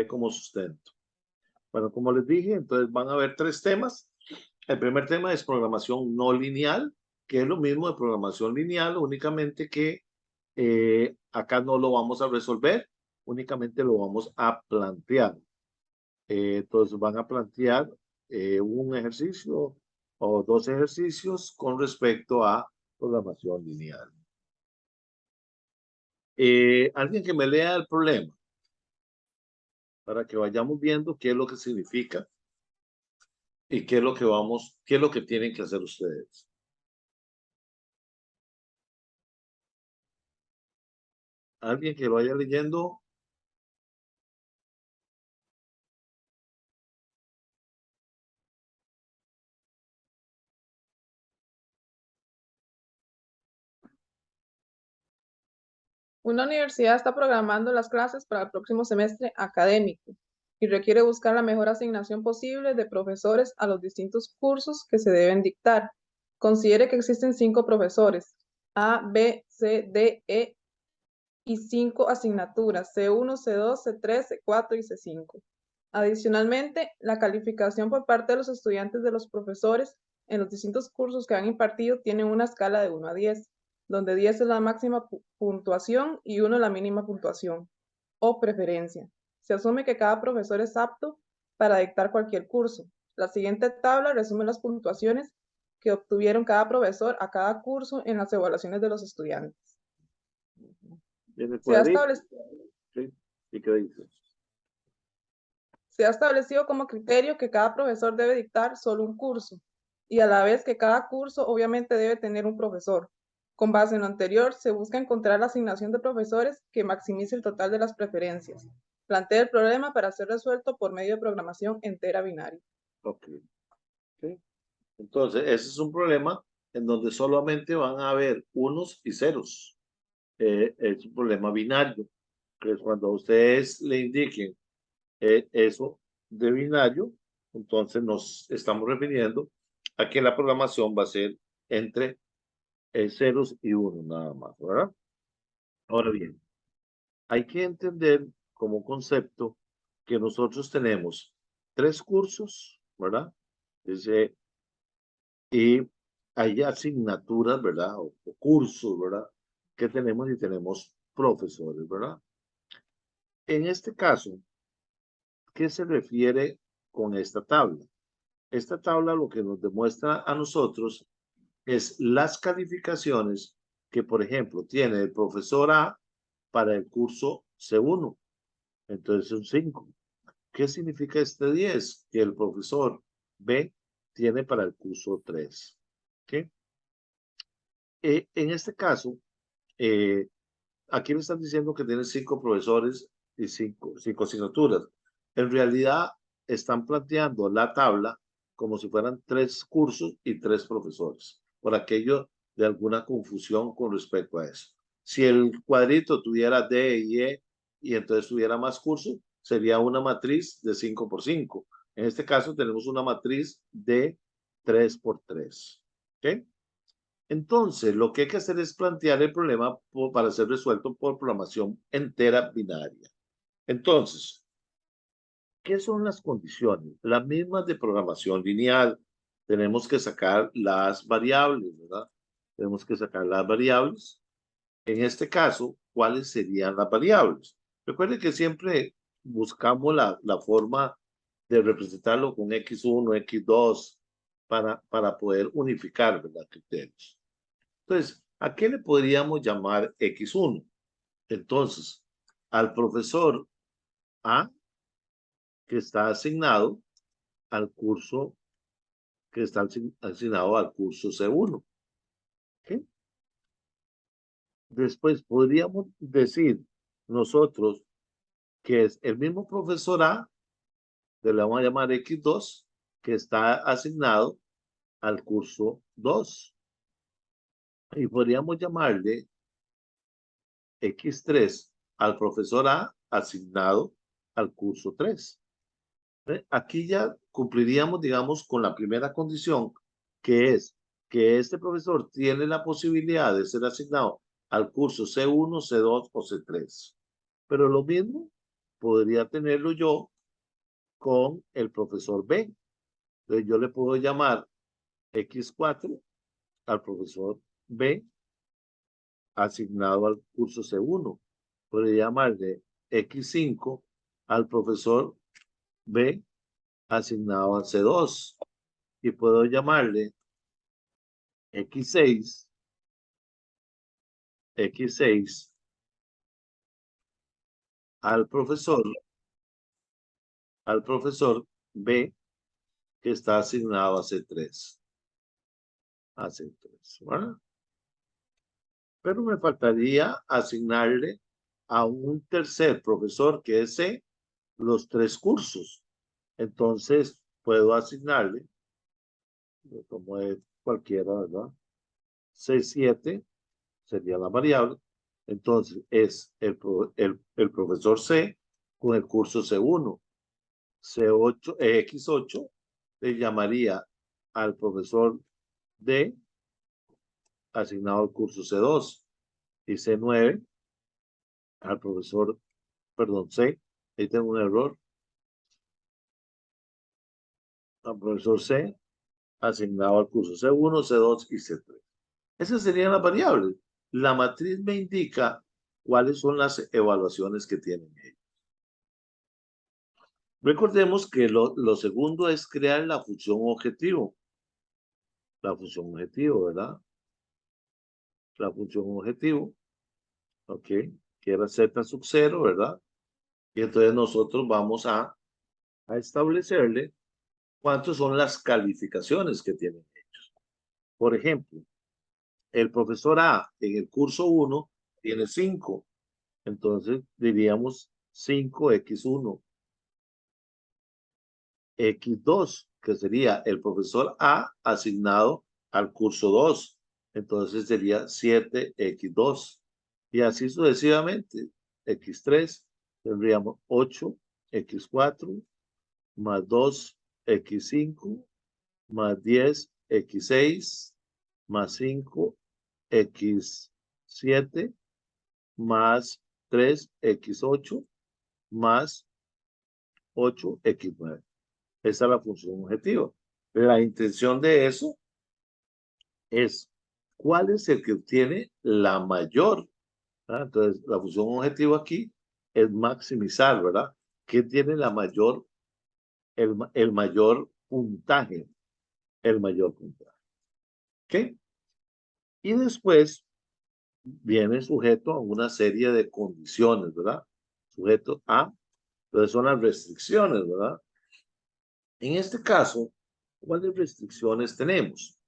como sustento. Bueno, como les dije, entonces van a haber tres temas. El primer tema es programación no lineal, que es lo mismo de programación lineal, únicamente que acá no lo vamos a resolver, únicamente lo vamos a plantear. Entonces van a plantear un ejercicio o dos ejercicios con respecto a programación lineal. Alguien que me lea el problema para que vayamos viendo qué es lo que significa y qué es lo que qué es lo que tienen que hacer ustedes. Alguien que lo vaya leyendo. Una universidad está programando las clases para el próximo semestre académico y requiere buscar la mejor asignación posible de profesores a los distintos cursos que se deben dictar. Considere que existen 5 profesores, A, B, C, D, E, y 5 asignaturas, C1, C2, C3, C4 y C5. Adicionalmente, la calificación por parte de los estudiantes de los profesores en los distintos cursos que han impartido tiene una escala de 1 a 10, donde 10 es la máxima puntuación y 1 la mínima puntuación o preferencia. Se asume que cada profesor es apto para dictar cualquier curso. La siguiente tabla resume las puntuaciones que obtuvieron cada profesor a cada curso en las evaluaciones de los estudiantes. Tiene Se ha cuadrito. establecido ¿Sí? ¿Y qué dice? Se ha establecido como criterio que cada profesor debe dictar solo un curso y a la vez que cada curso obviamente debe tener un profesor. Con base en lo anterior, se busca encontrar la asignación de profesores que maximice el total de las preferencias. Plantea el problema para ser resuelto por medio de programación entera binaria. Ok. ¿Sí? Entonces, ese es un problema en donde solamente van a haber unos y ceros. Es un problema binario, que es cuando ustedes le indiquen eso de binario, entonces nos estamos refiriendo a que la programación va a ser entre ceros y uno nada más, ¿verdad? Ahora bien, hay que entender como concepto que nosotros tenemos tres cursos, ¿verdad? Dice, y hay asignaturas, ¿verdad? O cursos, ¿verdad? Que tenemos y tenemos profesores, ¿verdad? En este caso, ¿qué se refiere con esta tabla? Esta tabla lo que nos demuestra a nosotros es las calificaciones que, por ejemplo, tiene el profesor A para el curso C1. Entonces, un 5. ¿Qué significa este 10? Que el profesor B tiene para el curso 3. ¿Okay? En este caso, eh, aquí me están diciendo que tiene 5 profesores y 5 asignaturas. En realidad, están planteando la tabla como si fueran 3 cursos y 3 profesores, por aquello de alguna confusión con respecto a eso. Si el cuadrito tuviera D y E y entonces tuviera más cursos, sería una matriz de 5 por 5. En este caso tenemos una matriz de 3 por 3. ¿Okay? Entonces, lo que hay que hacer es plantear el problema para ser resuelto por programación entera binaria. Entonces, ¿qué son las condiciones? Las mismas de programación lineal. Tenemos que sacar las variables, ¿verdad? Tenemos que sacar las variables. En este caso, ¿cuáles serían las variables? Recuerden que siempre buscamos la forma de representarlo con X1, X2, para poder unificar, ¿verdad? Criterios. Entonces, ¿a qué le podríamos llamar X1? Entonces, al profesor A que está asignado al curso, que está asignado al curso C1. ¿Okay? Después podríamos decir nosotros que es el mismo profesor A, que le vamos a llamar X2, que está asignado al curso 2. Y podríamos llamarle X3 al profesor A asignado al curso 3. Aquí ya cumpliríamos, digamos, con la primera condición, que es que este profesor tiene la posibilidad de ser asignado al curso C1, C2 o C3. Pero lo mismo podría tenerlo yo con el profesor B. Entonces yo le puedo llamar X4 al profesor B asignado al curso C1. Puedo llamarle X5 al profesor B asignado al C2. Y puedo llamarle X6 al profesor B que está asignado a C3. A C3, ¿verdad? Pero me faltaría asignarle a un tercer profesor que es C los 3 cursos. Entonces puedo asignarle, lo tomo de cualquiera, ¿verdad? C7 sería la variable. Entonces es el profesor C con el curso C1. C8, X8 le llamaría al profesor D asignado al curso C2 y C9 al profesor, perdón, C, ahí tengo un error, al profesor C asignado al curso C1, C2 y C3. Esas serían las variables. La matriz me indica cuáles son las evaluaciones que tienen ellos. Recordemos que lo segundo es crear la función objetivo. La función objetivo, ¿verdad? La función objetivo, ¿ok? Que era z sub 0, ¿verdad? Y entonces nosotros vamos a establecerle cuántas son las calificaciones que tienen ellos. Por ejemplo, el profesor A en el curso 1 tiene 5. Entonces diríamos 5x1. X2, que sería el profesor A asignado al curso 2. Entonces sería 7x2. Y así sucesivamente. X3 tendríamos 8x4 más 2x5 más 10x6 más 5x7 más 3x8 más 8x9. Esa es la función objetiva. La intención de eso es cuál es el que obtiene la mayor. ¿Verdad? Entonces, la función objetiva aquí es maximizar, ¿verdad? ¿Qué tiene la mayor, el mayor puntaje? El mayor puntaje. ¿Ok? Y después viene sujeto a una serie de condiciones, ¿verdad? Sujeto a, entonces son las restricciones, ¿verdad? En este caso, ¿cuáles restricciones tenemos?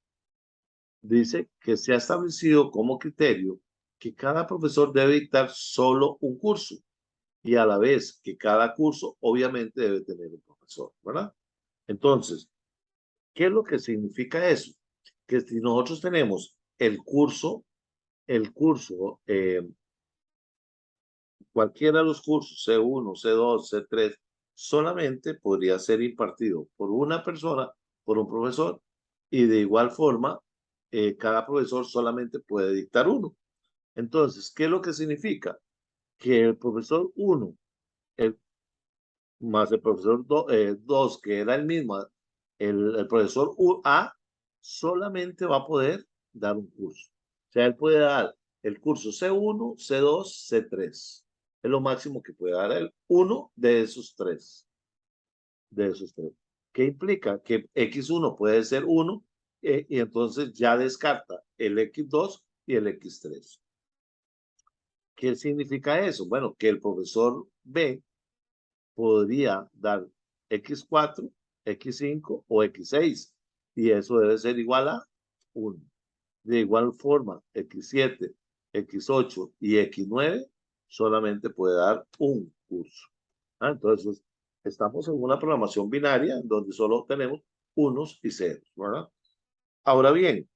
Dice que se ha establecido como criterio que cada profesor debe dictar solo un curso y a la vez que cada curso obviamente debe tener un profesor, ¿verdad? Entonces, ¿qué es lo que significa eso? Que si nosotros tenemos el curso, cualquiera de los cursos, C1, C2, C3, solamente podría ser impartido por una persona, por un profesor, y de igual forma, cada profesor solamente puede dictar uno. Entonces, ¿qué es lo que significa? Que el profesor 1 más el profesor 2, que era el mismo, el profesor A, solamente va a poder dar un curso. O sea, él puede dar el curso C1, C2, C3. Es lo máximo que puede dar él. Uno de esos tres. ¿Qué implica? Que X1 puede ser 1 y entonces ya descarta el X2 y el X3. ¿Qué significa eso? Bueno, que el profesor B podría dar X4, X5 o X6 y eso debe ser igual a 1. De igual forma, X7, X8 y X9 solamente puede dar un curso. Entonces, estamos en una programación binaria en donde solo tenemos unos y ceros, ¿verdad? Ahora bien,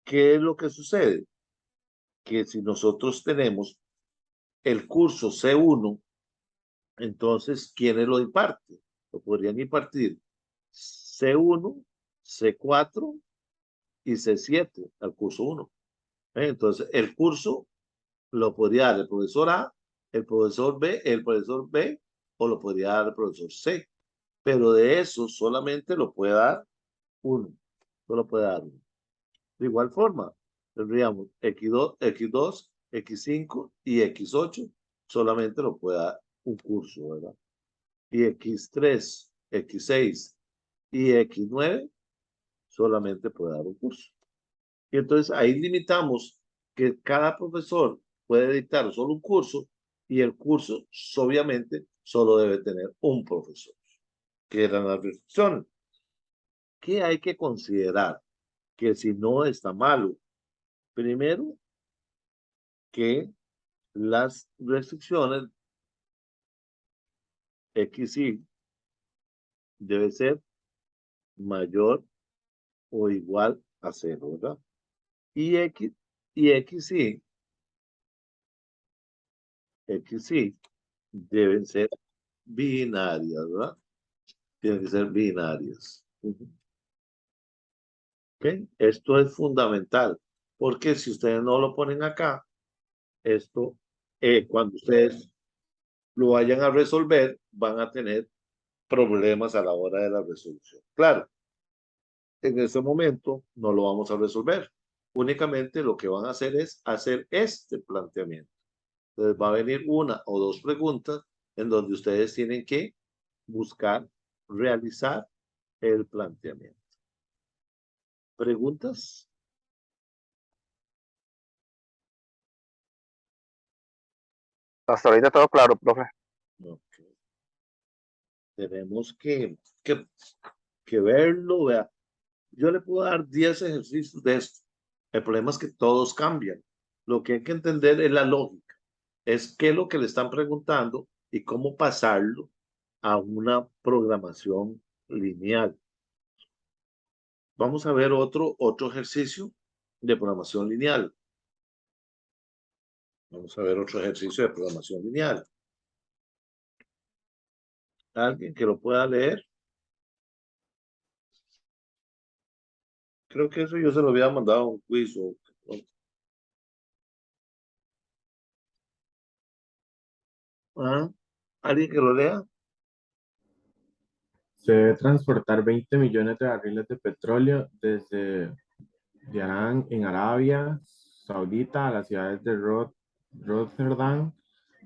¿qué es lo que sucede? Que si nosotros tenemos el curso C1, entonces, ¿quiénes lo imparten? Lo podrían impartir C1, C4 y C7 al curso 1. Entonces, el curso lo podría dar el profesor A, el profesor B o lo podría dar el profesor C. Pero de eso solamente lo puede dar uno. Solo puede dar uno. De igual forma, tendríamos X2, X5 y X8. Solamente lo puede dar un curso, ¿verdad? Y X3, X6 y X9 solamente puede dar un curso. Y entonces ahí limitamos que cada profesor puede dictar solo un curso y el curso obviamente solo debe tener un profesor, que eran las restricciones. ¿Qué hay que considerar? Que si no está malo, primero que las restricciones X y debe ser mayor o igual a 0, ¿verdad? Y X y deben ser binarias, ¿verdad? Tienen que ser binarias. ¿Okay? Esto es fundamental, porque si ustedes no lo ponen acá, esto, cuando ustedes lo vayan a resolver, van a tener problemas a la hora de la resolución. Claro, en ese momento no lo vamos a resolver. Únicamente lo que van a hacer es hacer este planteamiento. Entonces va a venir una o dos preguntas en donde ustedes tienen que buscar realizar el planteamiento. ¿Preguntas? Hasta ahorita todo claro, profe. Okay. Tenemos que verlo, vea. Yo le puedo dar 10 ejercicios de esto. El problema es que todos cambian. Lo que hay que entender es la lógica. Es qué es lo que le están preguntando y cómo pasarlo a una programación lineal. Vamos a ver otro ejercicio de programación lineal. Vamos a ver otro ejercicio de programación lineal. ¿Alguien que lo pueda leer? Creo que eso yo se lo había mandado a un quiz. ¿Alguien que lo lea? Se debe transportar 20 millones de barriles de petróleo desde Yarán en Arabia Saudita a las ciudades de Rotterdam,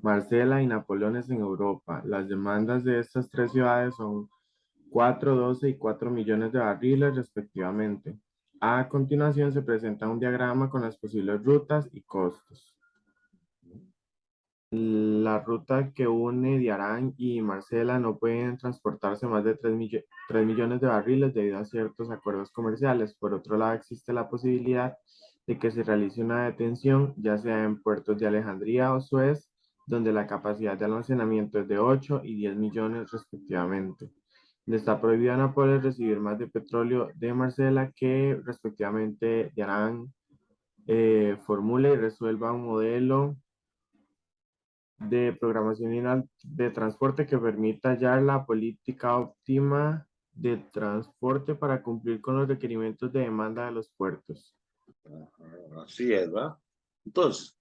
Marsella y Napoleones en Europa. Las demandas de estas tres ciudades son 4, 12 y 4 millones de barriles respectivamente. A continuación se presenta un diagrama con las posibles rutas y costos. La ruta que une Diarán y Marsella no pueden transportarse más de 3 millones de barriles debido a ciertos acuerdos comerciales. Por otro lado, existe la posibilidad de que se realice una detención, ya sea en puertos de Alejandría o Suez, donde la capacidad de almacenamiento es de 8 y 10 millones respectivamente. Le está prohibido a Nápoles recibir más de petróleo de Marsella que respectivamente Diarán formule y resuelva un modelo de programación lineal de transporte que permita hallar la política óptima de transporte para cumplir con los requerimientos de demanda de los puertos. Así es, ¿verdad? Entonces,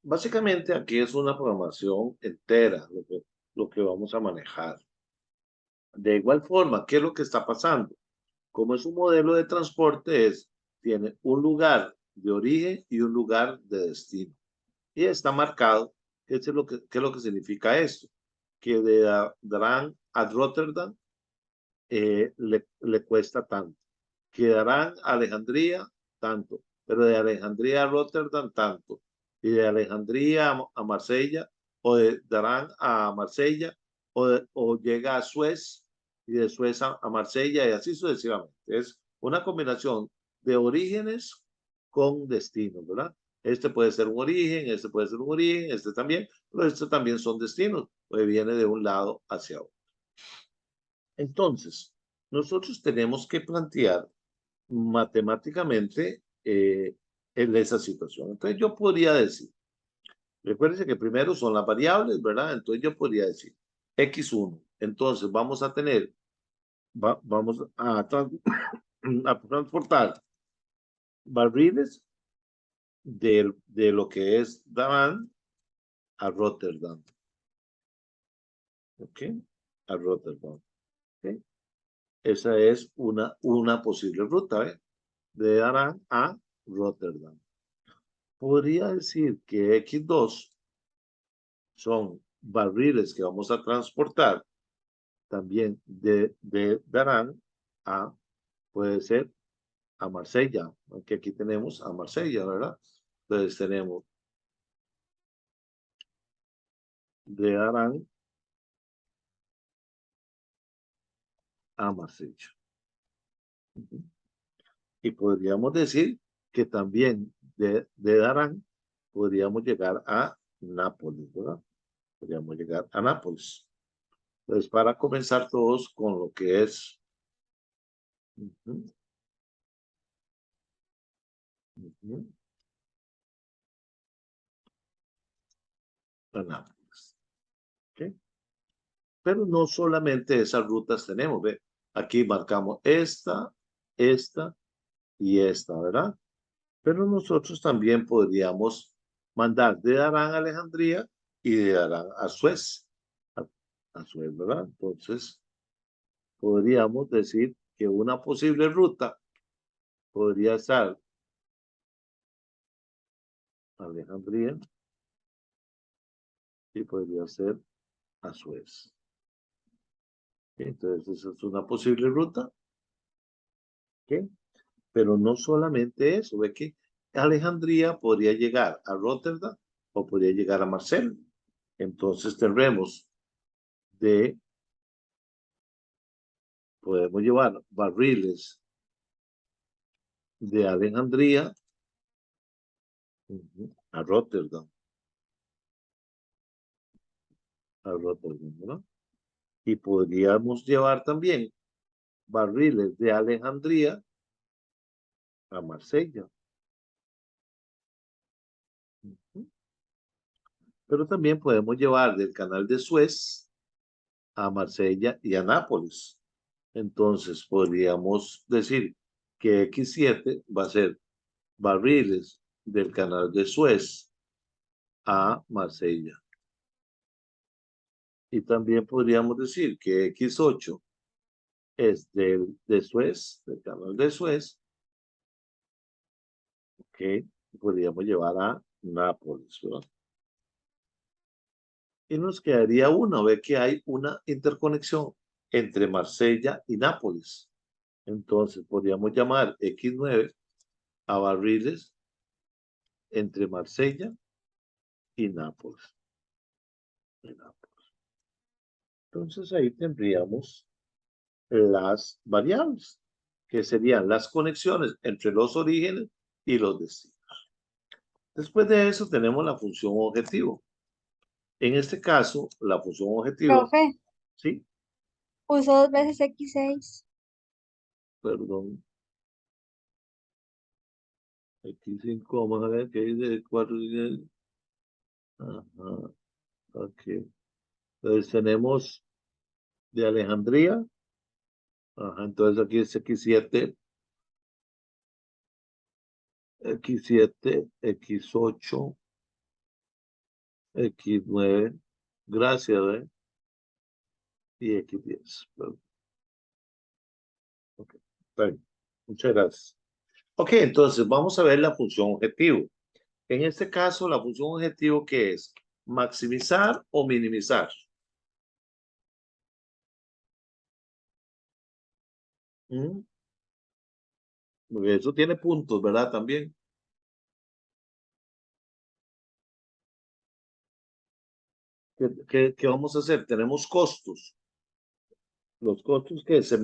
básicamente aquí es una programación entera lo que vamos a manejar. De igual forma, ¿qué es lo que está pasando? Como es un modelo de transporte, tiene un lugar de origen y un lugar de destino. Y está marcado, ¿qué es lo que significa esto? Que de Darán a Rotterdam le cuesta tanto. Que Darán a Alejandría, tanto. Pero de Alejandría a Rotterdam, tanto. Y de Alejandría a Marsella, o de Darán a Marsella, o llega a Suez, y de Suez a Marsella, y así sucesivamente. Es una combinación de orígenes con destinos, ¿verdad? Este puede ser un origen, este puede ser un origen, este también, pero estos también son destinos, pues viene de un lado hacia otro. Entonces, nosotros tenemos que plantear matemáticamente en esa situación. Entonces, yo podría decir, recuérdense que primero son las variables, ¿verdad? Entonces, yo podría decir X1. Entonces, vamos a tener, vamos a transportar barriles de lo que es Daman a Rotterdam. ¿Ok? A Rotterdam. ¿Ok? Esa es una posible ruta, ¿eh? De Darán a Rotterdam. Podría decir que X2 son barriles que vamos a transportar también de Darán a, puede ser, a Marsella, aunque aquí tenemos a Marsella, ¿verdad? Entonces tenemos de Darán a Marsella. Y podríamos decir que también de Darán podríamos llegar a Nápoles, ¿verdad? Podríamos llegar a Nápoles. Entonces, para comenzar todos con lo que es a Nápoles. ¿Okay? Pero no solamente esas rutas tenemos, ¿ve? Aquí marcamos esta y esta, ¿verdad? Pero nosotros también podríamos mandar de Darán a Alejandría y de Darán a Suez. A Suez, ¿verdad? Entonces, podríamos decir que una posible ruta podría estar Alejandría y podría ser a Suez. Entonces, esa es una posible ruta. ¿Okay? Pero no solamente eso, ve que Alejandría podría llegar a Rotterdam o podría llegar a Marsella. Entonces tendremos podemos llevar barriles de Alejandría a Rotterdam. A Rotterdam, ¿no? Y podríamos llevar también barriles de Alejandría a Marsella. Pero también podemos llevar del canal de Suez a Marsella y a Nápoles. Entonces podríamos decir que X7 va a ser barriles del canal de Suez a Marsella. Y también podríamos decir que X8 es de Suez, del canal de Suez, que podríamos llevar a Nápoles, ¿verdad? Y nos quedaría una, ve que hay una interconexión entre Marsella y Nápoles. Entonces podríamos llamar X9 a barriles entre Marsella y Nápoles. Entonces ahí tendríamos las variables, que serían las conexiones entre los orígenes y los destinos. Después de eso tenemos la función objetivo. En este caso, la función objetivo, Profe, ¿sí? puso 2 veces X6. Perdón. X5, vamos a ver qué dice 4. Ajá, ok. Entonces tenemos de Alejandría. Ajá, entonces aquí es X7, X7, X8, X9, gracias, ¿eh? Y X10. Ok, está bien. Muchas gracias. Ok, entonces vamos a ver la función objetivo. En este caso, la función objetivo, ¿qué es? ¿Maximizar o minimizar? Porque eso tiene puntos, ¿verdad? También. ¿Qué vamos a hacer? Tenemos costos. ¿Los costos que se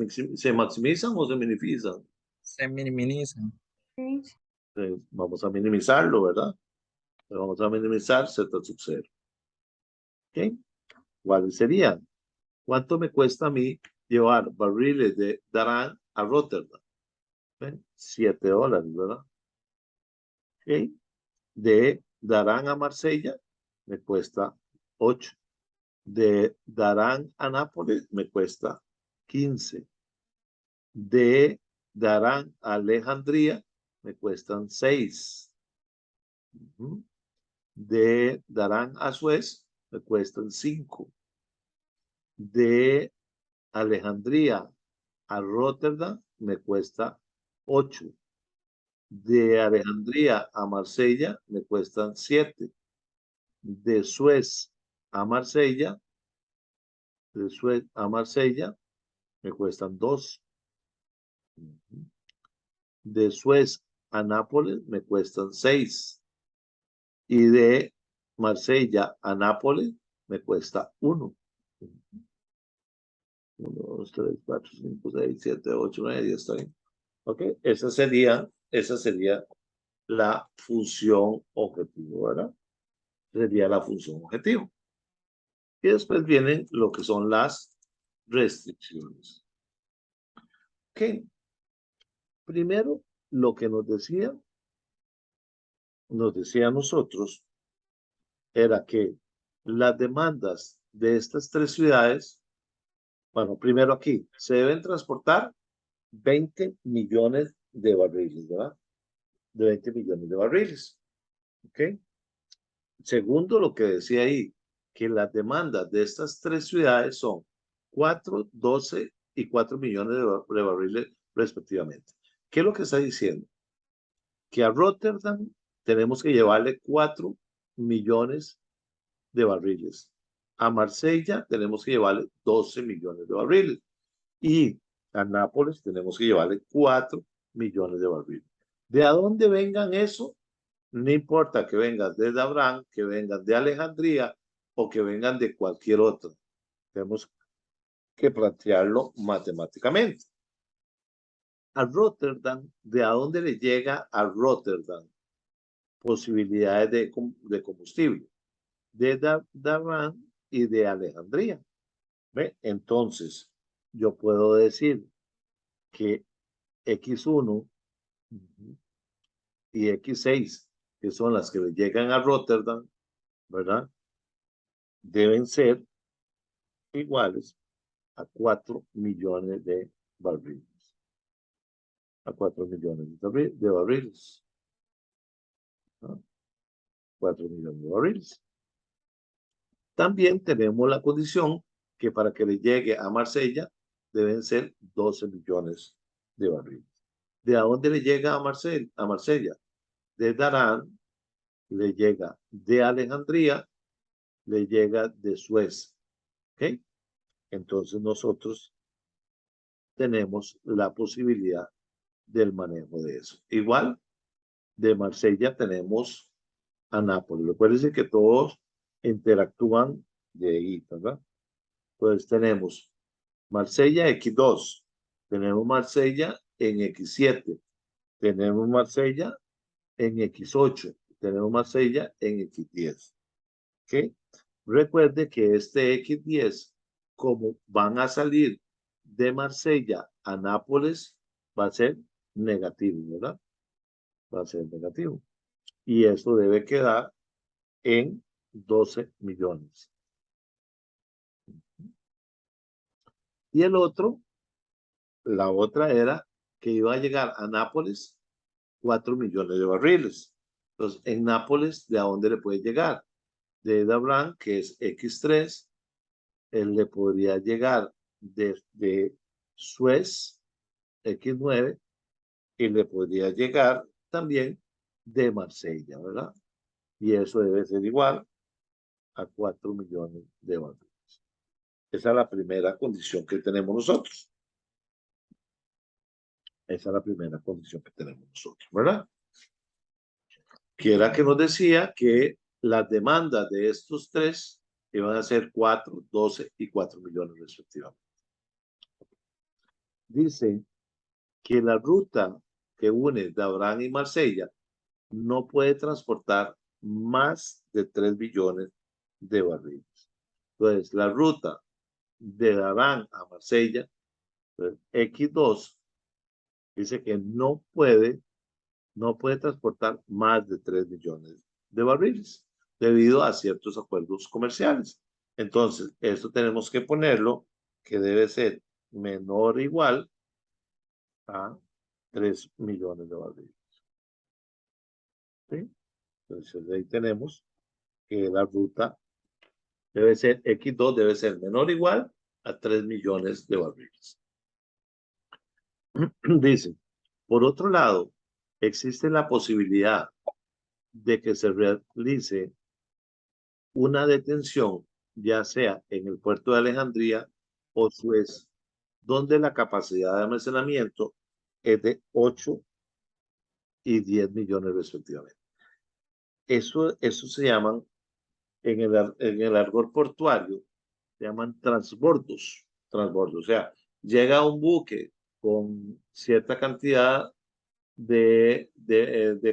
maximizan o se minimizan? Se minimizan. Vamos a minimizarlo, ¿verdad? Vamos a minimizar Z sub 0. ¿Ok? ¿Cuáles serían? ¿Cuánto me cuesta a mí llevar barriles de Darán a Rotterdam? $7, ¿verdad? ¿Ok? De Darán a Marsella me cuesta 8. De Darán a Nápoles me cuesta 15. De Darán a Alejandría me cuestan 6. De Darán a Suez me cuestan 5. De Alejandría a Rotterdam me cuesta 8. De Alejandría a Marsella me cuestan 7. De Suez a Marsella, de Suez a Marsella me cuestan 2. De Suez a Nápoles me cuestan 6. Y de Marsella a Nápoles me cuesta 1. 1, 2, 3, 4, 5, 6, 7, 8, 9, 10, está bien. ¿Ok? Esa sería la función objetivo, ¿verdad? Sería la función objetivo. Y después vienen lo que son las restricciones. Ok. Primero, lo que nos decía a nosotros, era que las demandas de estas 3 ciudades, bueno, primero aquí, se deben transportar 20 millones de barriles, ¿verdad? De 20 millones de barriles. ¿Ok? Segundo, lo que decía ahí, que las demandas de estas 3 ciudades son 4, 12 y 4 millones de barriles respectivamente. ¿Qué es lo que está diciendo? Que a Rotterdam tenemos que llevarle 4 millones de barriles. A Marsella tenemos que llevarle 12 millones de barriles. Y a Nápoles tenemos que llevarle 4 millones de barriles. ¿De a dónde vengan eso? No importa que vengan de Abraham, que vengan de Alejandría o que vengan de cualquier otro. Tenemos que plantearlo matemáticamente. A Rotterdam, ¿de a dónde le llega a Rotterdam posibilidades de combustible? De Abraham y de Alejandría. ¿Ve? Entonces, yo puedo decir que X1 y X6, que son las que le llegan a Rotterdam, ¿verdad? Deben ser iguales a 4 millones de barriles. A 4 millones de barriles. ¿No? 4 millones de barriles. También tenemos la condición que para que le llegue a Marsella deben ser 12 millones de barriles. ¿De a dónde le llega a Marsella? De Darán, le llega de Alejandría, le llega de Suez. ¿Ok? Entonces nosotros tenemos la posibilidad del manejo de eso. Igual, de Marsella tenemos a Nápoles. Recuerden que todos interactúan de ahí, ¿verdad? Entonces tenemos Marsella X2, tenemos Marsella en X7, tenemos Marsella en X8, tenemos Marsella en X10. ¿Ok? Recuerde que este X10, como van a salir de Marsella a Nápoles, va a ser negativo, ¿verdad? Va a ser negativo. Y eso debe quedar en 12 millones. Y el otro, la otra era que iba a llegar a Nápoles 4 millones de barriles. Entonces, en Nápoles, ¿de a dónde le puede llegar? De Abraham, que es X3, él le podría llegar desde Suez, X9, y le podría llegar también de Marsella, ¿verdad? Y eso debe ser igual a 4 millones de barriles. Esa es la primera condición que tenemos nosotros. Esa es la primera condición que tenemos nosotros, ¿verdad? Que era que nos decía que las demandas de estos 3 iban a ser 4, 12 y 4 millones respectivamente. Dice que la ruta que une de Abraham y Marsella no puede transportar más de 3 billones de barriles. Entonces, la ruta de Abraham a Marsella, X2, dice que no puede transportar más de 3 millones de barriles debido a ciertos acuerdos comerciales. Entonces, esto tenemos que ponerlo que debe ser menor o igual a 3 millones de barriles. ¿Sí? Entonces, ahí tenemos que la ruta debe ser X2, debe ser menor o igual a 3 millones de barriles. Dice, por otro lado, existe la posibilidad de que se realice una detención, ya sea en el puerto de Alejandría o Suez, donde la capacidad de almacenamiento es de 8 y 10 millones respectivamente. Eso se llaman, en el argot portuario, se llaman transbordos. Transbordos, o sea, llega un buque con cierta cantidad de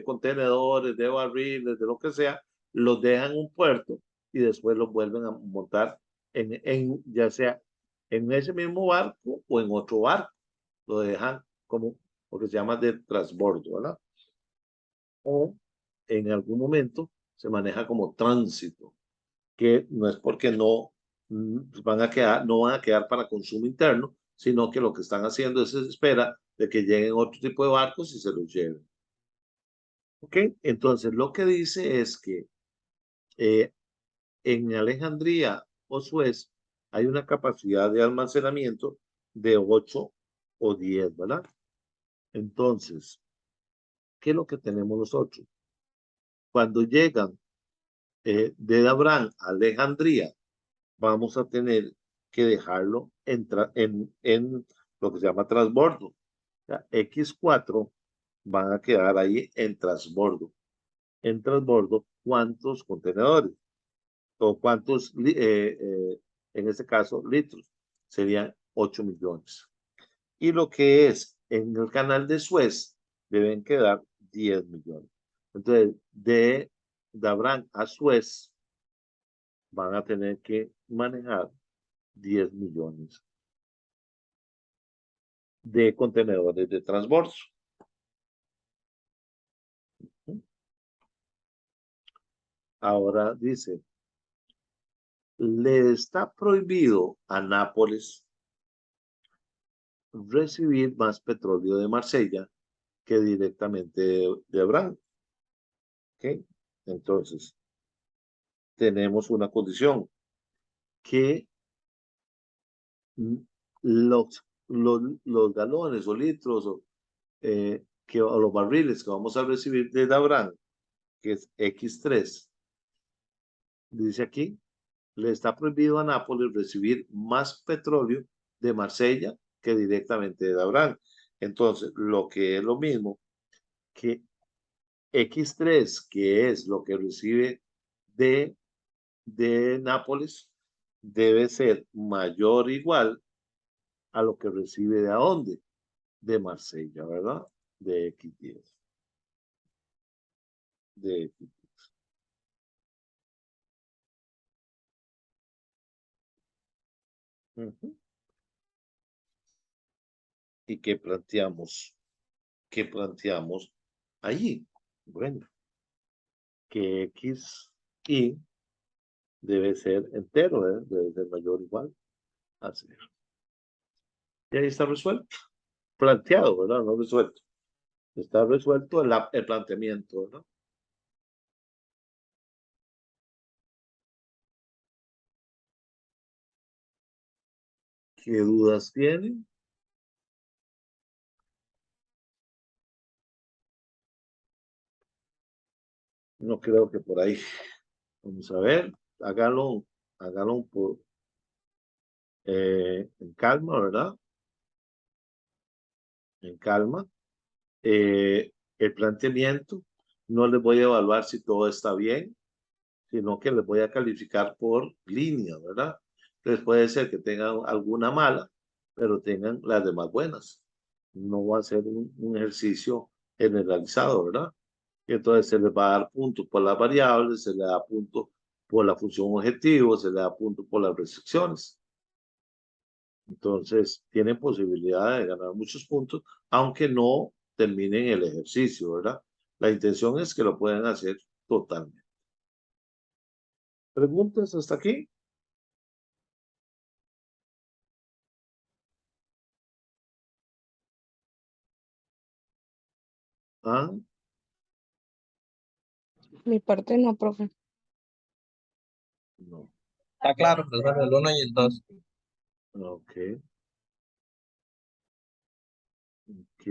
contenedores, de barriles, de lo que sea, los dejan en un puerto y después los vuelven a montar ya sea en ese mismo barco o en otro barco. Lo dejan como lo que se llama de transbordo, ¿verdad? O en algún momento se maneja como tránsito, que no es porque no van a quedar para consumo interno, sino que lo que están haciendo es espera de que lleguen otro tipo de barcos y se los lleven. ¿Ok? Entonces, lo que dice es que en Alejandría o Suez hay una capacidad de almacenamiento de 8 o 10, ¿verdad? Entonces, ¿qué es lo que tenemos nosotros? Cuando llegan de Dabrán a Alejandría, vamos a tener que dejarlo en lo que se llama transbordo. O sea, X4 van a quedar ahí en transbordo. En transbordo, ¿cuántos contenedores? O cuántos, en este caso, litros. Serían 8 millones. Y lo que es en el canal de Suez, deben quedar 10 millones. Entonces, de Dabrán a Suez, van a tener que manejar 10 millones de contenedores de transbordo. Ahora dice, le está prohibido a Nápoles recibir más petróleo de Marsella que directamente de Abraham. ¿Okay? Entonces, tenemos una condición que los galones o litros o los barriles que vamos a recibir de Abraham, que es X3, dice aquí, le está prohibido a Nápoles recibir más petróleo de Marsella que directamente de Abraham. Entonces, lo que es lo mismo que X3, que es lo que recibe de Nápoles, debe ser mayor o igual a lo que recibe de dónde? De Marsella, ¿verdad? De X10. De X10. ¿Y qué planteamos? ¿Qué planteamos allí? Bueno, que X y debe ser entero, ¿eh? Debe ser mayor o igual a 0. Y ahí está resuelto. Planteado, ¿verdad? No resuelto. Está resuelto el planteamiento, ¿verdad? ¿Qué dudas tienen? No creo que por ahí. Vamos a ver, hágalo en calma, ¿verdad? En calma. El planteamiento, no les voy a evaluar si todo está bien, sino que les voy a calificar por línea, ¿verdad? Entonces puede ser que tengan alguna mala, pero tengan las demás buenas. No va a ser un ejercicio generalizado, ¿verdad? Y entonces se les va a dar puntos por las variables, se le da puntos por la función objetivo, se le da puntos por las restricciones. Entonces, tienen posibilidad de ganar muchos puntos, aunque no terminen el ejercicio, ¿verdad? La intención es que lo puedan hacer totalmente. ¿Preguntas hasta aquí? ¿Ah? Mi parte no, profe. No. Está claro, profesor, el 1 y el 2. Ok. Ok,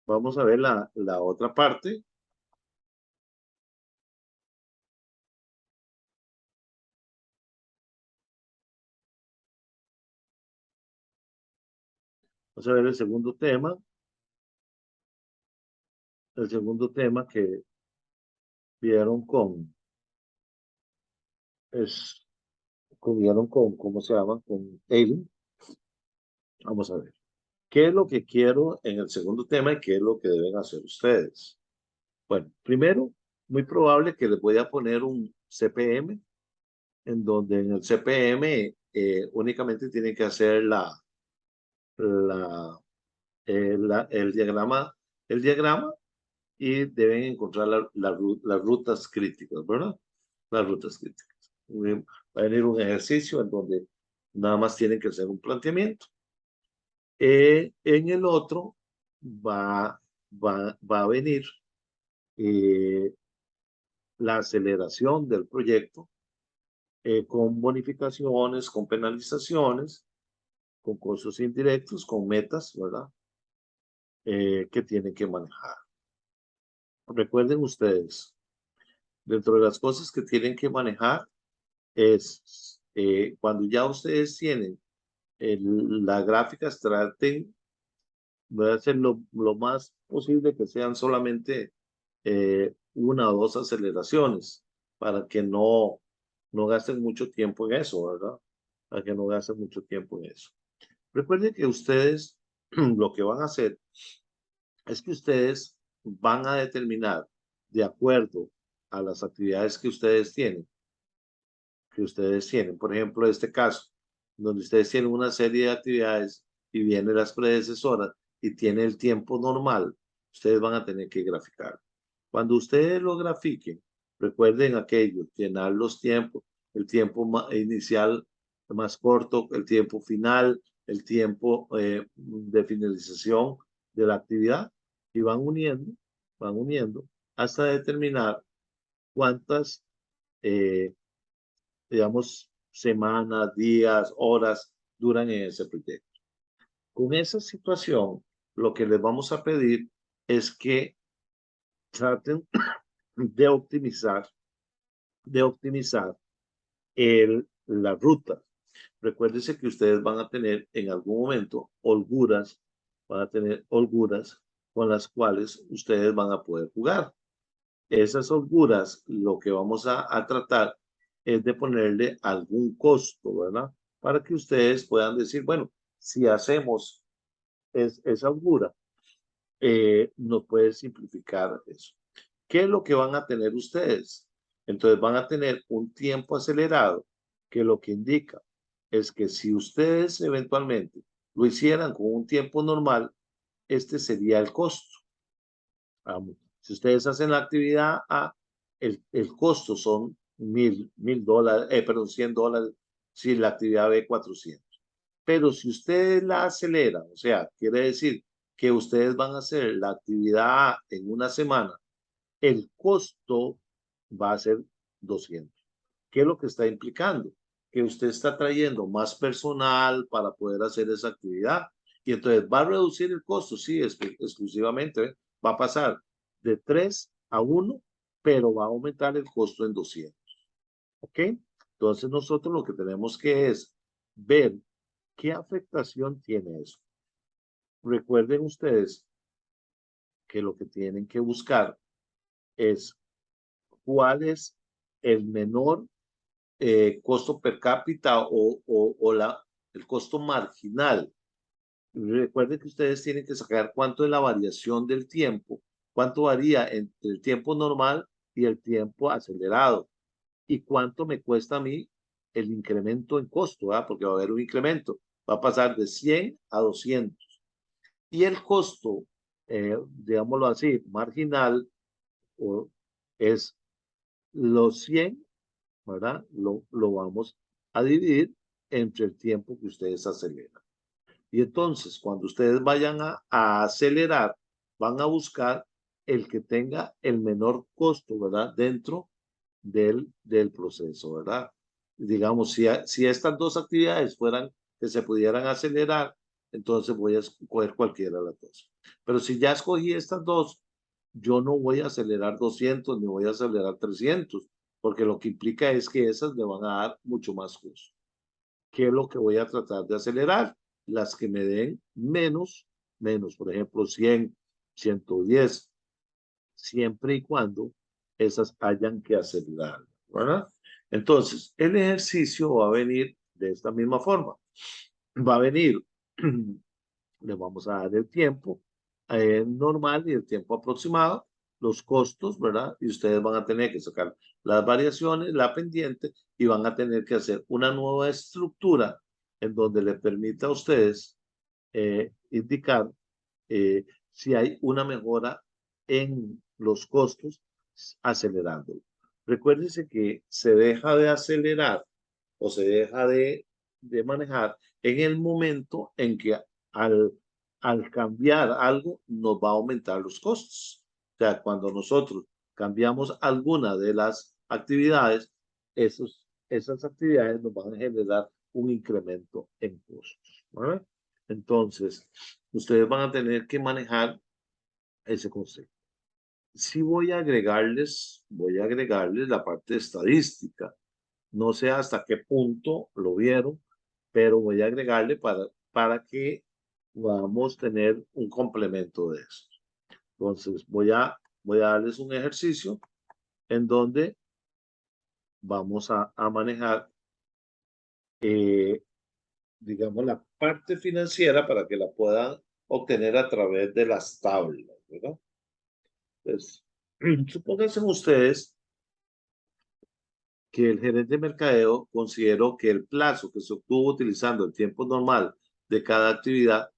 vamos a ver la otra parte. Vamos a ver el segundo tema. El segundo tema que vieron vieron ¿cómo se llama? Con Aileen. Vamos a ver. ¿Qué es lo que quiero en el segundo tema y qué es lo que deben hacer ustedes? Bueno, primero, muy probable que les voy a poner un CPM, en donde en el CPM únicamente tienen que hacer la, el diagrama y deben encontrar las rutas críticas, ¿verdad? Las rutas críticas. Va a venir un ejercicio en donde nada más tienen que hacer un planteamiento. En el otro va a venir la aceleración del proyecto con bonificaciones, con penalizaciones, con costos indirectos, con metas, ¿verdad? Que tienen que manejar. Recuerden ustedes, dentro de las cosas que tienen que manejar es cuando ya ustedes tienen la gráfica, traten de hacer lo más posible que sean solamente una o dos aceleraciones para que no gasten mucho tiempo en eso, ¿verdad? Para que no gasten mucho tiempo en eso. Recuerden que ustedes lo que van a hacer es que ustedes van a determinar de acuerdo a las actividades que ustedes tienen. Por ejemplo, este caso, donde ustedes tienen una serie de actividades y vienen las predecesoras y tiene el tiempo normal, ustedes van a tener que graficar. Cuando ustedes lo grafiquen, recuerden aquello, llenar los tiempos, el tiempo inicial más corto, el tiempo final, el tiempo de finalización de la actividad y van uniendo hasta determinar cuántas digamos, semanas, días, horas duran en ese proyecto. Con esa situación, lo que les vamos a pedir es que traten de optimizar la ruta. Recuérdense que ustedes van a tener en algún momento holguras, van a tener holguras con las cuales ustedes van a poder jugar. Esas holguras, lo que vamos a tratar es de ponerle algún costo, ¿verdad? Para que ustedes puedan decir, bueno, si hacemos esa holgura, nos puede simplificar eso. ¿Qué es lo que van a tener ustedes? Entonces van a tener un tiempo acelerado que lo que indica es que si ustedes eventualmente lo hicieran con un tiempo normal, este sería el costo. Si ustedes hacen la actividad A, el costo son $1,000, perdón, $100, si la actividad B, 400. Pero si ustedes la aceleran, o sea, quiere decir que ustedes van a hacer la actividad A en una semana, el costo va a ser 200. ¿Qué es lo que está implicando? Que usted está trayendo más personal para poder hacer esa actividad y entonces va a reducir el costo, sí, exclusivamente, ¿eh? Va a pasar de 3 a 1, pero va a aumentar el costo en 200. ¿Ok? Entonces nosotros lo que tenemos que es ver qué afectación tiene eso. Recuerden ustedes que lo que tienen que buscar es cuál es el menor costo per cápita o el costo marginal. Recuerden que ustedes tienen que sacar cuánto es la variación del tiempo, cuánto varía entre el tiempo normal y el tiempo acelerado y cuánto me cuesta a mí el incremento en costo, ¿verdad? Porque va a haber un incremento, va a pasar de 100 a 200. Y el costo, digámoslo así, marginal, es los 100, ¿verdad? Lo vamos a dividir entre el tiempo que ustedes aceleran. Y entonces, cuando ustedes vayan a acelerar, van a buscar el que tenga el menor costo, ¿verdad? Dentro del proceso, ¿verdad? digamos, si estas dos actividades fueran que se pudieran acelerar, entonces voy a escoger cualquiera de las dos. Pero si ya escogí estas dos, yo no voy a acelerar 200 ni voy a acelerar 300, porque lo que implica es que esas me van a dar mucho más costo. ¿Qué es lo que voy a tratar de acelerar? Las que me den menos, por ejemplo, 100, 110, siempre y cuando esas hayan que acelerar, ¿verdad? Entonces, el ejercicio va a venir de esta misma forma. Va a venir, le vamos a dar el tiempo normal y el tiempo aproximado, los costos, ¿verdad? Y ustedes van a tener que sacar las variaciones, la pendiente, y van a tener que hacer una nueva estructura en donde le permita a ustedes indicar si hay una mejora en los costos acelerándolo. Recuérdense que se deja de acelerar o se deja de manejar en el momento en que al cambiar algo nos va a aumentar los costos. O sea, cuando nosotros cambiamos alguna de las actividades, esas actividades nos van a generar un incremento en costos, ¿vale? Entonces, ustedes van a tener que manejar ese concepto. Sí voy a agregarles la parte estadística. No sé hasta qué punto lo vieron, pero voy a agregarle para que podamos tener un complemento de esto. Entonces, voy a darles un ejercicio en donde vamos a manejar, digamos, la parte financiera para que la puedan obtener a través de las tablas, ¿verdad? Entonces, supónganse ustedes que el gerente de mercadeo consideró que el plazo que se obtuvo utilizando el tiempo normal de cada actividad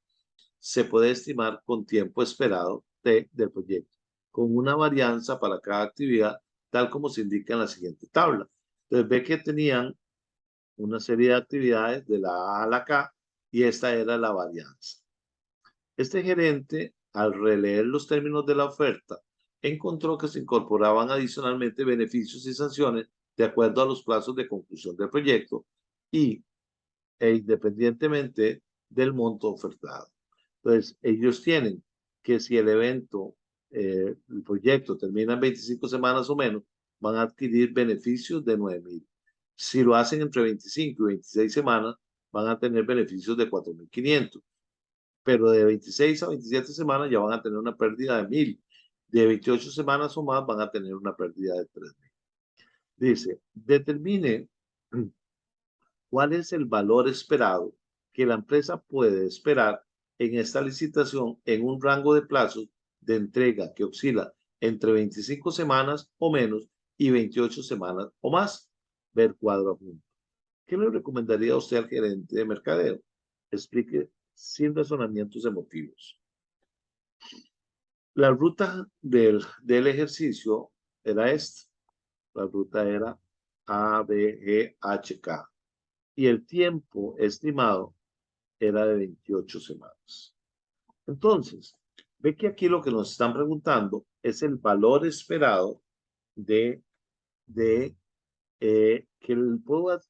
se puede estimar con tiempo esperado del proyecto, con una varianza para cada actividad, tal como se indica en la siguiente tabla. Entonces ve que tenían una serie de actividades de la A a la K y esta era la varianza. Este gerente, al releer los términos de la oferta, encontró que se incorporaban adicionalmente beneficios y sanciones de acuerdo a los plazos de conclusión del proyecto e independientemente del monto ofertado. Entonces, ellos tienen que si el evento, el proyecto termina en 25 semanas o menos, van a adquirir beneficios de 9,000. Si lo hacen entre 25 y 26 semanas, van a tener beneficios de 4,500. Pero de 26 a 27 semanas ya van a tener una pérdida de 1,000. De 28 semanas o más van a tener una pérdida de 3,000. Dice, determine cuál es el valor esperado que la empresa puede esperar en esta licitación en un rango de plazos de entrega que oscila entre 25 semanas o menos y 28 semanas o más. Ver cuadro adjunto. ¿Qué le recomendaría a usted al gerente de mercadeo? Explique sin razonamientos emotivos. La ruta del ejercicio era esta. La ruta era A, B, G, H, K. Y el tiempo estimado era de 28 semanas. Entonces, ve que aquí lo que nos están preguntando es el valor esperado de que puedo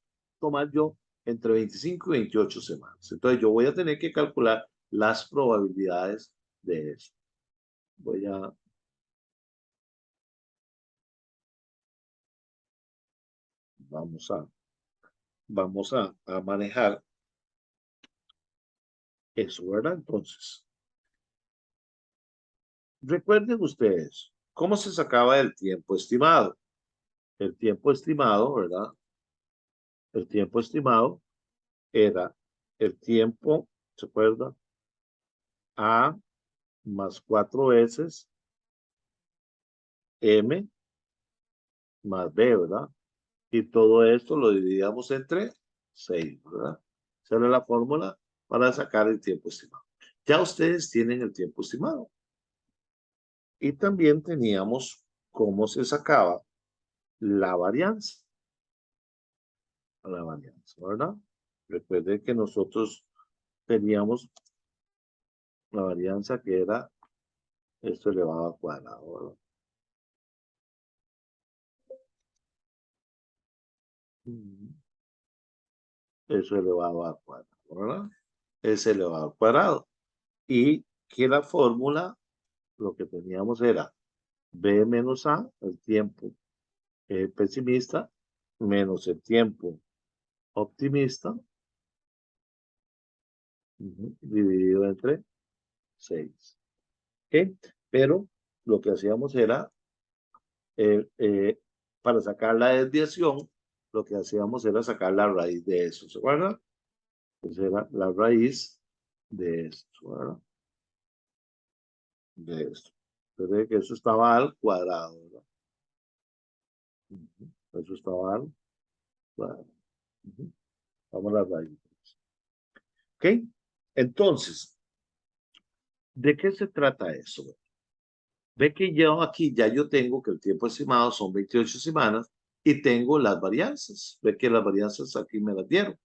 tomar yo entre 25 y 28 semanas. Entonces, yo voy a tener que calcular las probabilidades de eso. Vamos a manejar eso, ¿verdad? Entonces, recuerden ustedes, ¿cómo se sacaba el tiempo estimado? El tiempo estimado, ¿verdad? El tiempo estimado era el tiempo, ¿se acuerda? A más 4 veces M más B, ¿verdad? Y todo esto lo dividíamos entre 6, ¿verdad? Esa era la fórmula para sacar el tiempo estimado. Ya ustedes tienen el tiempo estimado. Y también teníamos cómo se sacaba la varianza. La varianza, ¿verdad? Recuerden que nosotros teníamos la varianza que era esto elevado al cuadrado, ¿verdad? eso elevado al cuadrado, ¿verdad? Es elevado al cuadrado. Y que la fórmula, lo que teníamos era B menos A, el tiempo pesimista, menos el tiempo optimista, dividido entre 6. ¿Ok? Pero lo que hacíamos era, para sacar la desviación, lo que hacíamos era sacar la raíz de eso, ¿se acuerdan? Entonces era la raíz de esto, ¿verdad? De esto. Entonces que eso estaba al cuadrado, ¿verdad? Eso estaba al cuadrado. Vamos a la raíz. ¿Ok? Entonces, ¿de qué se trata eso? Ve que yo aquí ya yo tengo que el tiempo estimado son 28 semanas y tengo las varianzas. Ve que las varianzas aquí me las dieron.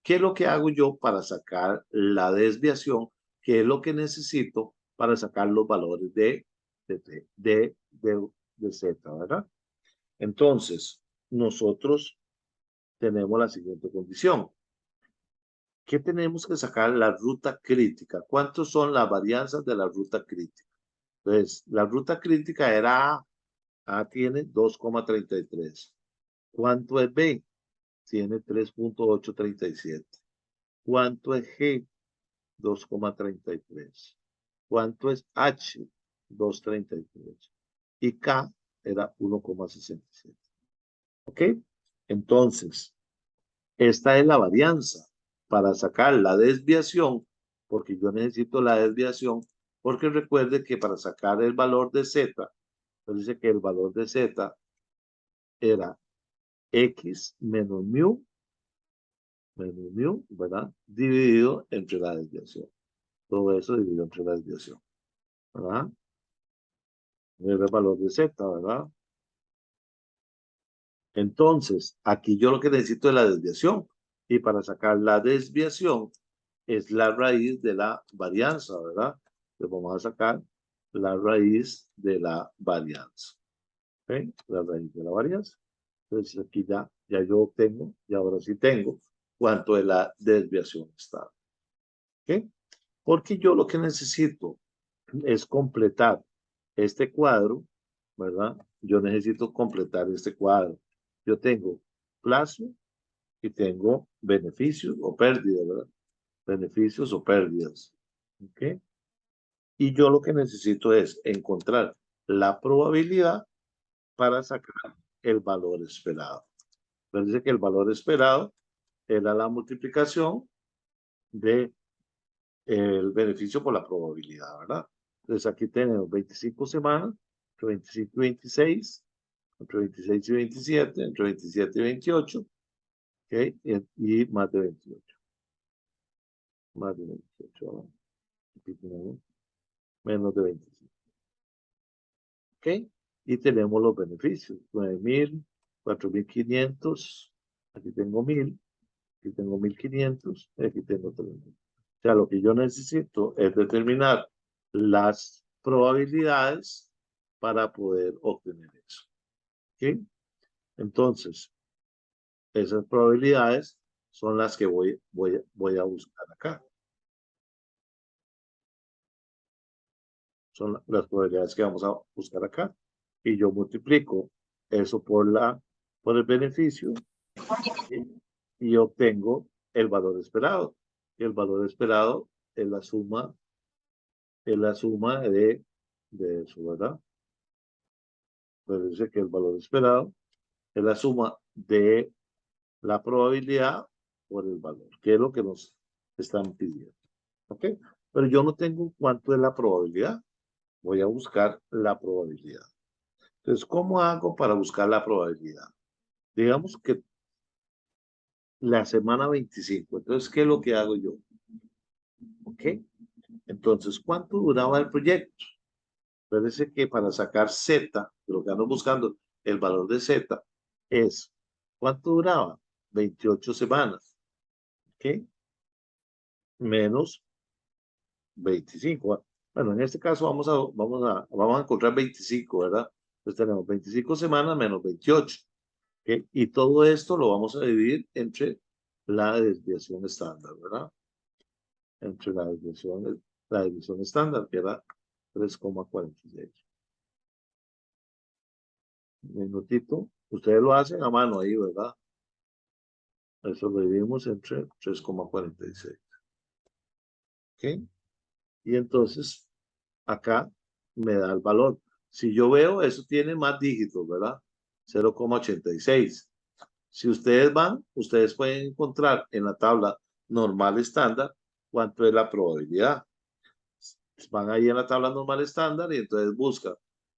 ¿Qué es lo que hago yo para sacar la desviación? ¿Qué es lo que necesito para sacar los valores de Z, ¿verdad? Entonces, nosotros tenemos la siguiente condición. ¿Qué tenemos que sacar? La ruta crítica. ¿Cuántos son las varianzas de la ruta crítica? Entonces, la ruta crítica era A. A tiene 2,33. ¿Cuánto es B? Tiene 3,837. ¿Cuánto es G? 2,33. ¿Cuánto es H? 2,33. Y K era 1,67. ¿Ok? Entonces, esta es la varianza para sacar la desviación, porque yo necesito la desviación, porque recuerde que para sacar el valor de Z, dice que el valor de Z era X menos mu, ¿verdad? Dividido entre la desviación. Todo eso dividido entre la desviación, ¿verdad? Es el valor de Z, ¿verdad? Entonces, aquí yo lo que necesito es la desviación. Y para sacar la desviación es la raíz de la varianza, ¿verdad? Entonces vamos a sacar la raíz de la varianza. ¿Ok? La raíz de la varianza. Entonces aquí ya yo obtengo, y ahora sí tengo cuánto es la desviación estable. ¿Ok? Porque yo lo que necesito es completar este cuadro, ¿verdad? Yo necesito completar este cuadro. Yo tengo plazo y tengo beneficios o pérdidas, ¿verdad? Beneficios o pérdidas. ¿Ok? Y yo lo que necesito es encontrar la probabilidad para sacar el valor esperado. Parece que el valor esperado era la multiplicación de el beneficio por la probabilidad, ¿verdad? Entonces aquí tenemos 25 semanas, entre 25 y 26, entre 26 y 27, entre 27 y 28, ¿ok? Y más de 28. Más de 28, ¿verdad? Aquí tenemos menos de 25. ¿Ok? Y tenemos los beneficios, 9,000, 4,500, aquí tengo 1,000, aquí tengo 1,500, y aquí tengo 3,000. O sea, lo que yo necesito es determinar las probabilidades para poder obtener eso. ¿Ok? Entonces, esas probabilidades son las que voy a buscar acá. Son las probabilidades que vamos a buscar acá. Y yo multiplico eso por el beneficio y obtengo el valor esperado. Y el valor esperado es la suma de eso, ¿verdad? Entonces dice que el valor esperado es la suma de la probabilidad por el valor, que es lo que nos están pidiendo. ¿Ok? Pero yo no tengo cuánto es la probabilidad. Voy a buscar la probabilidad. Entonces, ¿cómo hago para buscar la probabilidad? Digamos que la semana 25. Entonces, ¿qué es lo que hago yo? ¿Ok? Entonces, ¿cuánto duraba el proyecto? Parece que para sacar Z, lo que ando buscando, el valor de Z, es, ¿cuánto duraba? 28 semanas. ¿Ok? Menos 25. Bueno, en este caso vamos a encontrar 25, ¿verdad? Entonces tenemos 25 semanas menos 28. ¿Ok? Y todo esto lo vamos a dividir entre la desviación estándar, ¿verdad? Entre la desviación estándar, que era 3,46. Un minutito. Ustedes lo hacen a mano ahí, ¿verdad? Eso lo dividimos entre 3,46. ¿Ok? Y entonces, acá me da el valor. Si yo veo, eso tiene más dígitos, ¿verdad? 0,86. Si ustedes van, ustedes pueden encontrar en la tabla normal estándar cuánto es la probabilidad. Van ahí en la tabla normal estándar y entonces buscan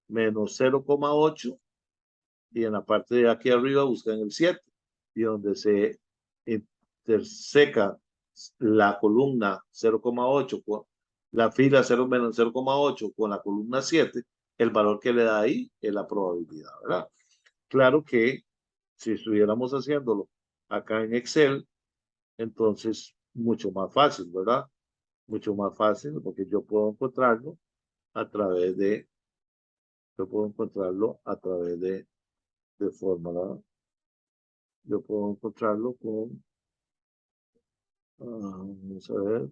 menos 0,8 y en la parte de aquí arriba buscan el 7 y donde se interseca la columna 0,8 con la fila 0 menos 0,8 con la columna 7, el valor que le da ahí es la probabilidad, ¿verdad? Claro que si estuviéramos haciéndolo acá en Excel, entonces mucho más fácil, ¿verdad? Mucho más fácil porque yo puedo encontrarlo a través de, fórmula. Yo puedo encontrarlo con, vamos a ver,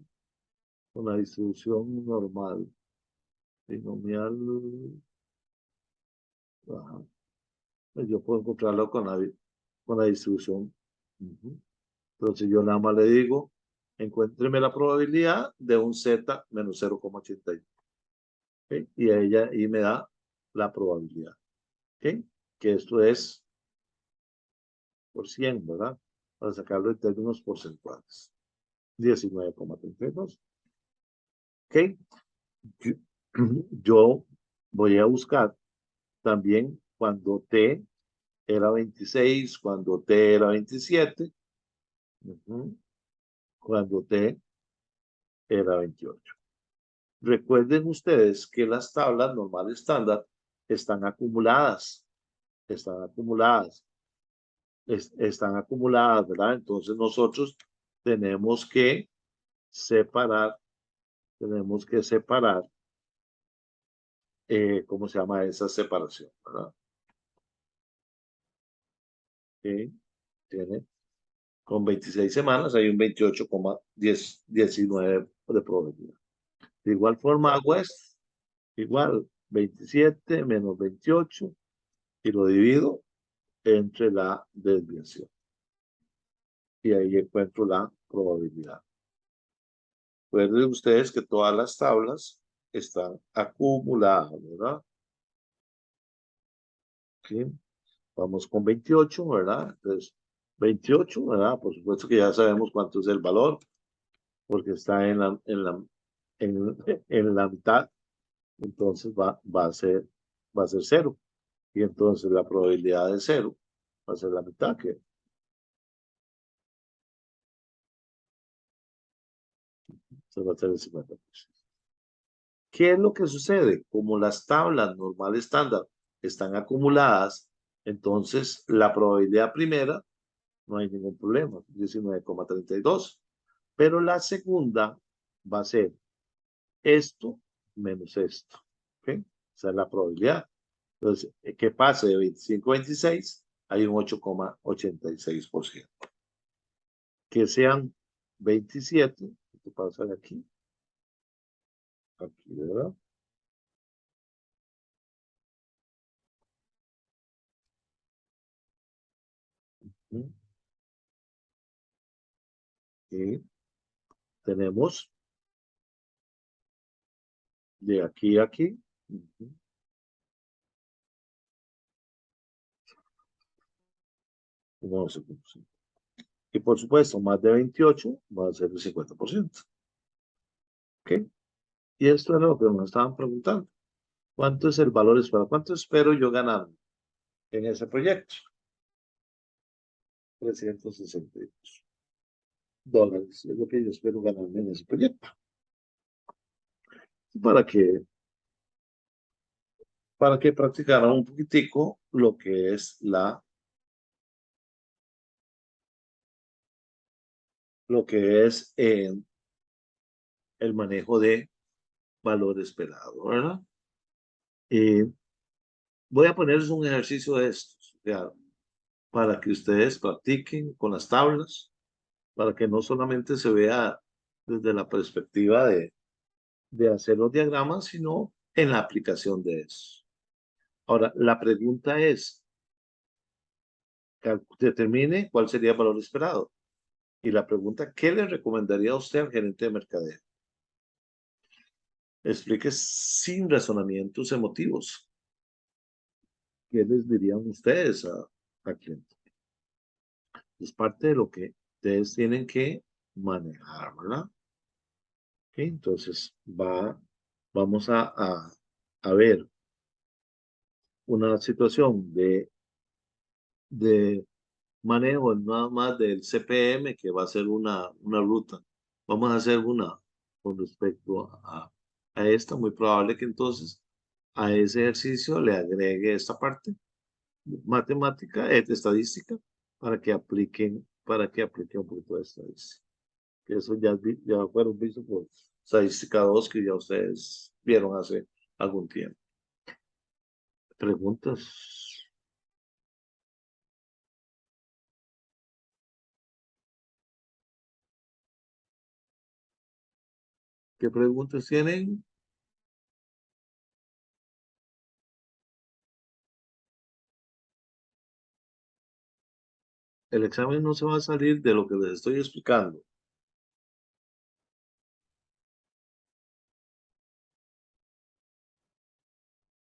una distribución normal, binomial, ajá. Yo puedo encontrarlo con la distribución. Entonces yo nada más le digo, encuéntreme la probabilidad de un z menos 0,81. ¿Okay? Y ella ahí me da la probabilidad. ¿Okay? Que esto es por 100, ¿verdad? Para sacarlo en términos porcentuales. 19,32. ¿Ok? Yo voy a buscar también cuando t era 26, cuando t era 27, cuando t era 28. Recuerden ustedes que las tablas normal estándar están acumuladas, están acumuladas, ¿verdad? Entonces nosotros tenemos que separar, ¿cómo se llama esa separación, verdad? Que tiene, con 26 semanas hay un 28,19 de probabilidad. De igual forma hago esto, igual 27 menos 28 y lo divido entre la desviación. Y ahí encuentro la probabilidad. Recuerden ustedes que todas las tablas están acumuladas, ¿verdad? ¿Sí? Vamos con 28, ¿verdad? Entonces, 28, ¿verdad? Por supuesto que ya sabemos cuánto es el valor, porque está en la mitad. Entonces va a ser 0. Y entonces la probabilidad de 0 va a ser la mitad, que se va a ser el 50%. ¿Qué es lo que sucede? Como las tablas normal estándar están acumuladas, entonces la probabilidad primera no hay ningún problema, 19,32. Pero la segunda va a ser esto menos esto. ¿Okay? Esa es la probabilidad. Entonces, que pase de 25 a 26, hay un 8,86%. Que sean 27, esto pasa de aquí, ¿verdad? Y tenemos de aquí a aquí. Y por supuesto, más de 28 va a ser el 50%. ¿Ok? Y esto era lo que nos estaban preguntando. ¿Cuánto es el valor esperado? ¿Cuánto espero yo ganar en ese proyecto? $362 es lo que yo espero ganarme en ese proyecto. Para que practicaran un poquitico lo que es el manejo de valor esperado, ¿verdad? Voy a ponerles un ejercicio de estos, para que ustedes practiquen con las tablas para que no solamente se vea desde la perspectiva de hacer los diagramas, sino en la aplicación de eso. Ahora, la pregunta es, determine cuál sería el valor esperado. Y la pregunta, ¿qué le recomendaría a usted al gerente de mercadeo? Explique sin razonamientos emotivos. ¿Qué les dirían ustedes al cliente? Es parte de lo que ustedes tienen que manejar, ¿verdad? Okay, entonces, vamos a ver una situación de manejo nada más del CPM, que va a ser una ruta. Vamos a hacer una con respecto a esta. Muy probable que entonces a ese ejercicio le agregue esta parte matemática, estadística, para que apliquen un poquito de estadística. Que eso ya fueron vistos por estadística 2 que ya ustedes vieron hace algún tiempo. ¿Preguntas? ¿Qué preguntas tienen? El examen no se va a salir de lo que les estoy explicando.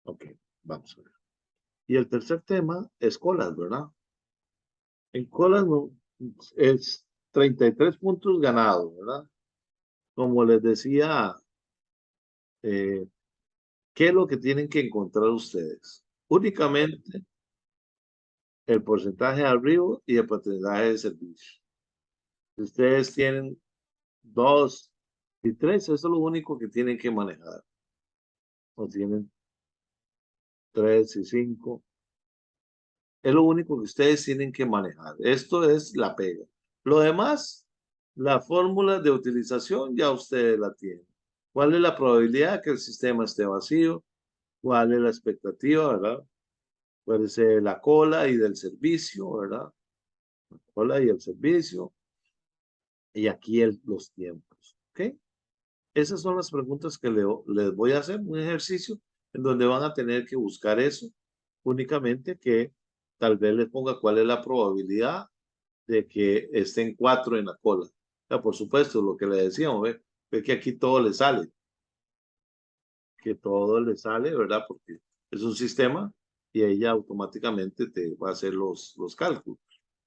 Ok, vamos a ver. Y el tercer tema es colas, ¿verdad? En colas es 33 puntos ganados, ¿verdad? Como les decía, ¿qué es lo que tienen que encontrar ustedes? Únicamente el porcentaje de arribo y el porcentaje de servicio. Si ustedes tienen 2 y 3, eso es lo único que tienen que manejar. O tienen 3 y 5. Es lo único que ustedes tienen que manejar. Esto es la pega. Lo demás, la fórmula de utilización ya ustedes la tienen. ¿Cuál es la probabilidad de que el sistema esté vacío? ¿Cuál es la expectativa, verdad? Puede ser la cola y del servicio, ¿verdad? La cola y el servicio. Y aquí los tiempos. ¿Ok? Esas son las preguntas que les voy a hacer. Un ejercicio en donde van a tener que buscar eso. Únicamente que tal vez les ponga cuál es la probabilidad de que estén 4 en la cola. O sea, por supuesto, lo que le decíamos, ve que aquí todo le sale. Que todo le sale, ¿verdad? Porque es un sistema y ella automáticamente te va a hacer los cálculos.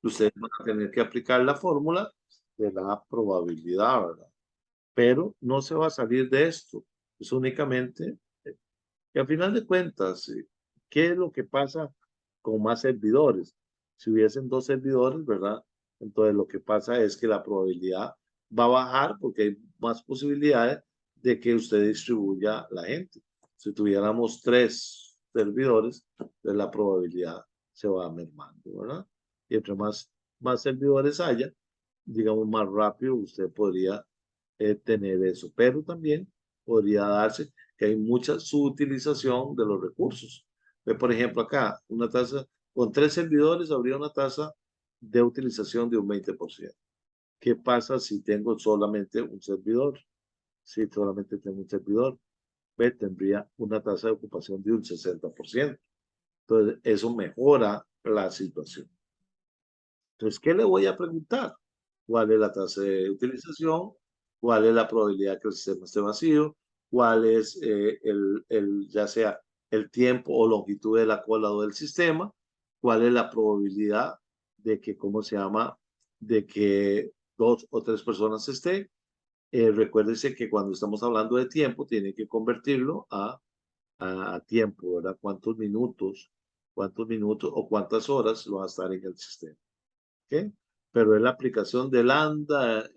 Ustedes van a tener que aplicar la fórmula de la probabilidad, ¿verdad? Pero no se va a salir de esto. Es únicamente, y al final de cuentas, ¿qué es lo que pasa con más servidores? Si hubiesen 2 servidores, ¿verdad? Entonces lo que pasa es que la probabilidad va a bajar porque hay más posibilidades de que usted distribuya la gente. Si tuviéramos 3 servidores, pues la probabilidad se va mermando, ¿verdad? Y entre más servidores haya, digamos, más rápido usted podría tener eso. Pero también podría darse que hay mucha subutilización de los recursos. Ve, por ejemplo, acá, una tasa, con 3 servidores habría una tasa de utilización de un 20%. ¿Qué pasa si tengo solamente un servidor? Si solamente tengo un servidor, ve, tendría una tasa de ocupación de un 60%. Entonces, eso mejora la situación. Entonces, ¿qué le voy a preguntar? ¿Cuál es la tasa de utilización? ¿Cuál es la probabilidad que el sistema esté vacío? ¿Cuál es ya sea el tiempo o longitud de la cola o del sistema? ¿Cuál es la probabilidad de que, ¿cómo se llama? De que 2 o 3 personas estén. Recuérdese que cuando estamos hablando de tiempo, tiene que convertirlo a tiempo, ¿verdad? ¿Cuántos minutos o cuántas horas va a estar en el sistema? ¿Okay? Pero es la aplicación de lambda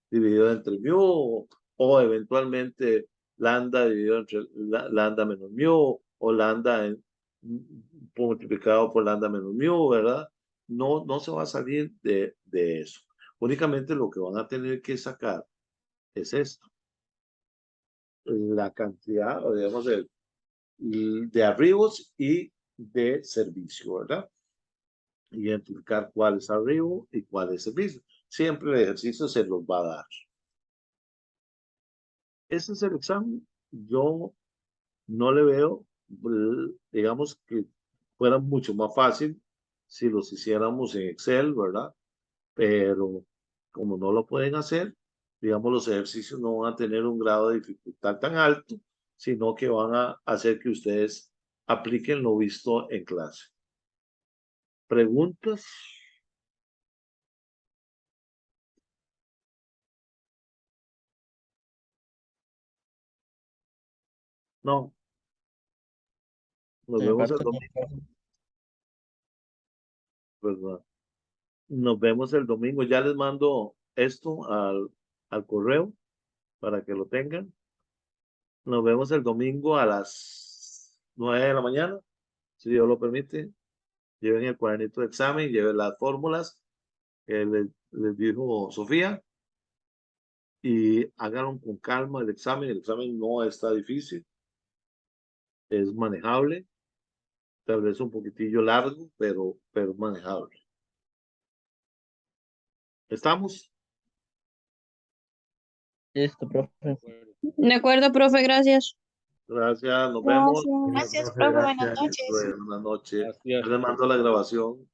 dividido entre mu o eventualmente lambda dividido entre lambda menos mu o lambda multiplicado por lambda menos mu, ¿verdad? No se va a salir de eso. Únicamente lo que van a tener que sacar es esto. La cantidad, o digamos, de arribos y de servicio, ¿verdad? Identificar cuál es arribo y cuál es servicio. siempre el ejercicio se los va a dar. Ese es el examen. Yo no le veo, digamos que fuera mucho más fácil si los hiciéramos en Excel, ¿verdad? Pero como no lo pueden hacer, digamos, los ejercicios no van a tener un grado de dificultad tan alto, sino que van a hacer que ustedes apliquen lo visto en clase. ¿Preguntas? No. Nos vemos el domingo. ¿Verdad? Nos vemos el domingo. Ya les mando esto al correo para que lo tengan. Nos vemos el domingo a las 9 de la mañana, si Dios lo permite. Lleven el cuadernito de examen, lleven las fórmulas que les dijo Sofía y háganlo con calma el examen. El examen no está difícil, es manejable, tal vez un poquitillo largo, pero manejable. ¿Estamos? Listo, profe. De acuerdo, profe, gracias. Gracias, nos vemos. Gracias, profe, profe. Buenas gracias. noches. Buenas noches. Gracias. Yo les mando la grabación.